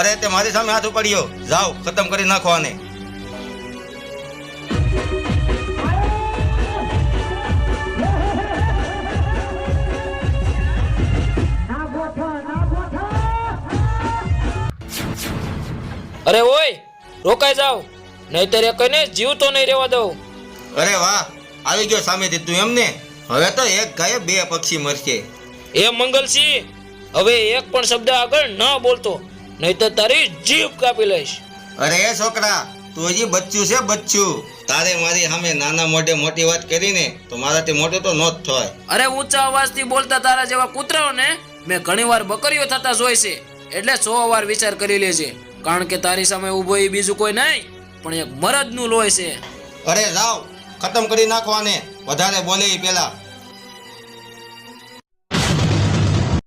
અરે તે મારી સામે હાથ ઉપાડ્યો, જાઓ ખતમ કરી નાખો આને. અરે ઓય રોકાઈ જાવ, નહીતર કઈને જીવતો નહીં રહેવા દઉં. અરે વાહ, આવી ગયો સામેથી તું એમને. હવે તો એક ગાયે બે પક્ષી મરશે. એ મંગલસિંહ, હવે એક પણ શબ્દ આગળ ન બોલતો, નહીતર તારી જીભ કાપી લઈશ. અરે એ છોકરા, તું હજી બચ્ચું છે બચ્ચું. તારે મારી સામે નાના મોઢે મોટી વાત કરીને તો મારાથી મોટો તો નો જ થાય. અરે ઊંચા અવાજથી બોલતા તારા જેવા કૂતરાઓને મેં ઘણીવાર બકરીઓ થતા જોઈ છે, એટલે 100 વાર વિચાર કરી લેજે. કારણ કે તારી સામે ઊભો એ બીજું કોઈ નહીં, પણ એક મરદનું લોહી છે. અરે જાઓ ખતમ કરી નાખો આને, વધારે બોલે એ પેલા.